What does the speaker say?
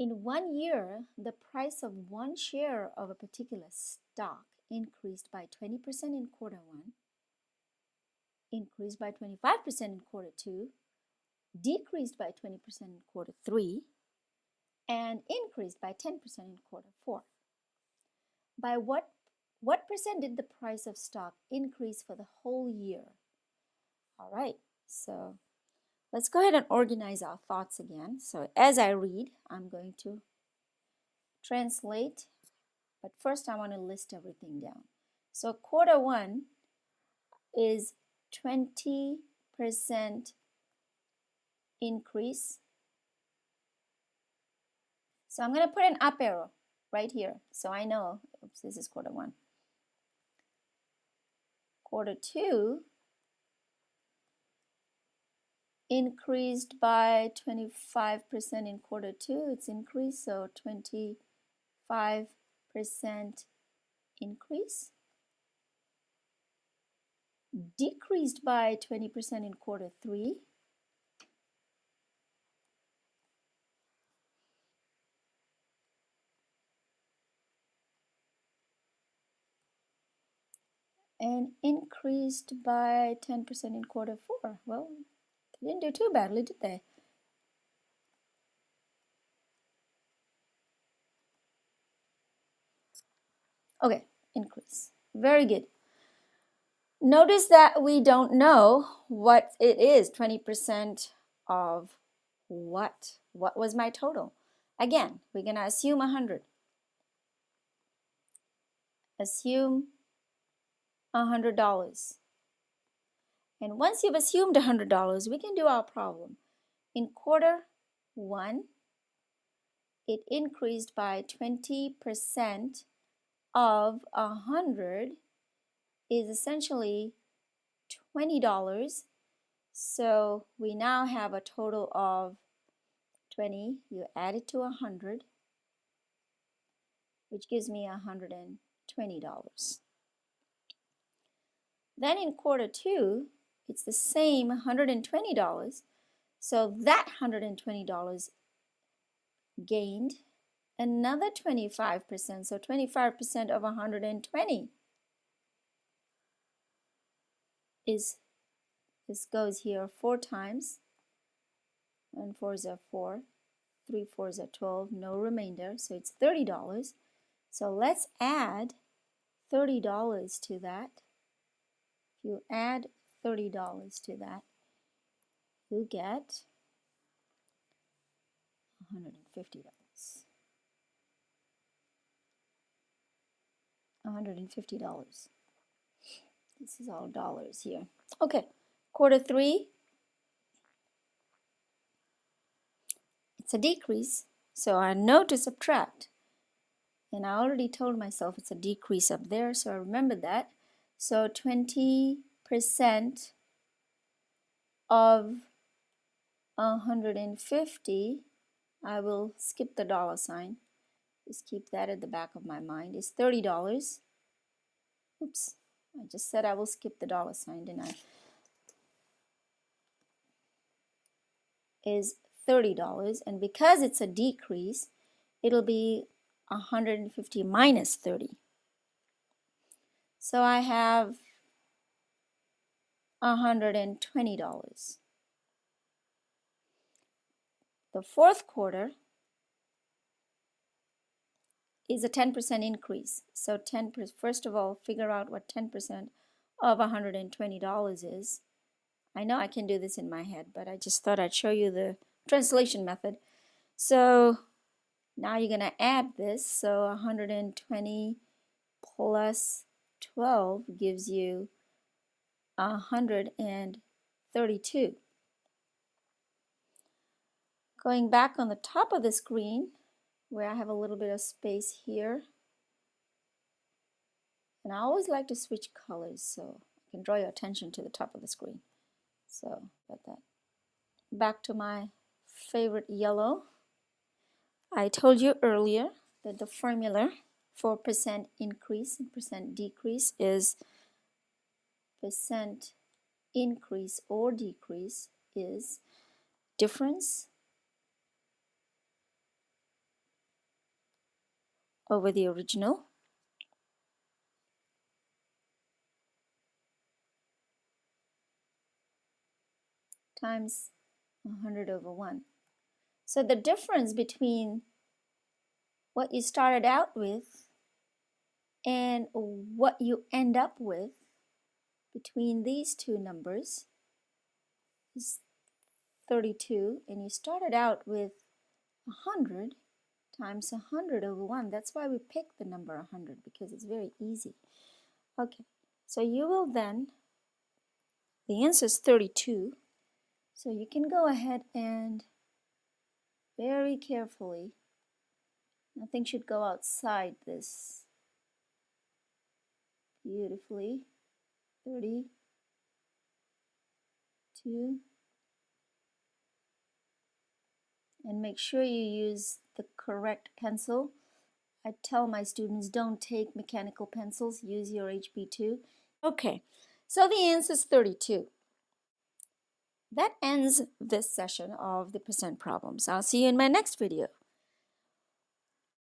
In 1 year, the price of one share of a particular stock increased by 20% in quarter 1, increased by 25% in quarter 2, decreased by 20% in quarter 3, and increased by 10% in quarter 4. By what percent did the price of stock increase for the whole year? All right, so let's go ahead and organize our thoughts again. So as I read, I'm going to translate, but first I want to list everything down. So quarter 1 is 20% increase. So I'm going to put an up arrow right here, so I know, oops, this is quarter 1. Quarter 2 increased by 25% in quarter 2. It's increased, so 25% increase. Decreased by 20% in quarter 3. And increased by 10% in quarter 4. Well, they didn't do too badly, did they? Okay, increase. Very good. Notice that we don't know what it is. 20% of what? What was my total? Again, we're going to assume 100. Assume $100. And once you've assumed $100, we can do our problem. In quarter 1, it increased by 20% of 100 is essentially $20. So we now have a total of 20. You add it to 100, which gives me $120. Then in quarter 2, it's the same $120. So that $120 gained another 25%. So 25% of 120 is, this goes here 4 times. 1 4s are 4, 3 4s are 12, no remainder, so it's $30. So let's add $30 to that. If you add $30 to that, you get $150. $150. This is all dollars here. Okay, quarter 3, it's a decrease, so I know to subtract. And I already told myself it's a decrease up there, so I remember that. So 20% of 150, I will skip the dollar sign. Just keep that at the back of my mind, is $30. Oops, I just said I will skip the dollar sign, didn't I? Is $30, and because it's a decrease, it'll be 150 minus 30. So I have $120. The fourth quarter is a 10% increase. So first of all, figure out what 10% of $120 is. I know I can do this in my head, but I just thought I'd show you the translation method. So now you're going to add this. So 120 plus 12 gives you 132. Going back on the top of the screen, where I have a little bit of space here, and I always like to switch colors so I can draw your attention to the top of the screen. So got that. Back to my favorite yellow. I told you earlier that the formula for percent increase and percent decrease is percent increase or decrease is difference over the original. Times 100 over 1. So the difference between what you started out with and what you end up with between these two numbers is 32, and you started out with 100 times 100 over 1. That's why we picked the number 100, because it's very easy. Okay, so you will then, the answer is 32, so you can go ahead and very carefully, nothing should go outside this, beautifully, 32, and make sure you use the correct pencil. I tell my students, don't take mechanical pencils, use your HB2. Okay, so the answer is 32. That ends this session of the percent problems. I'll see you in my next video.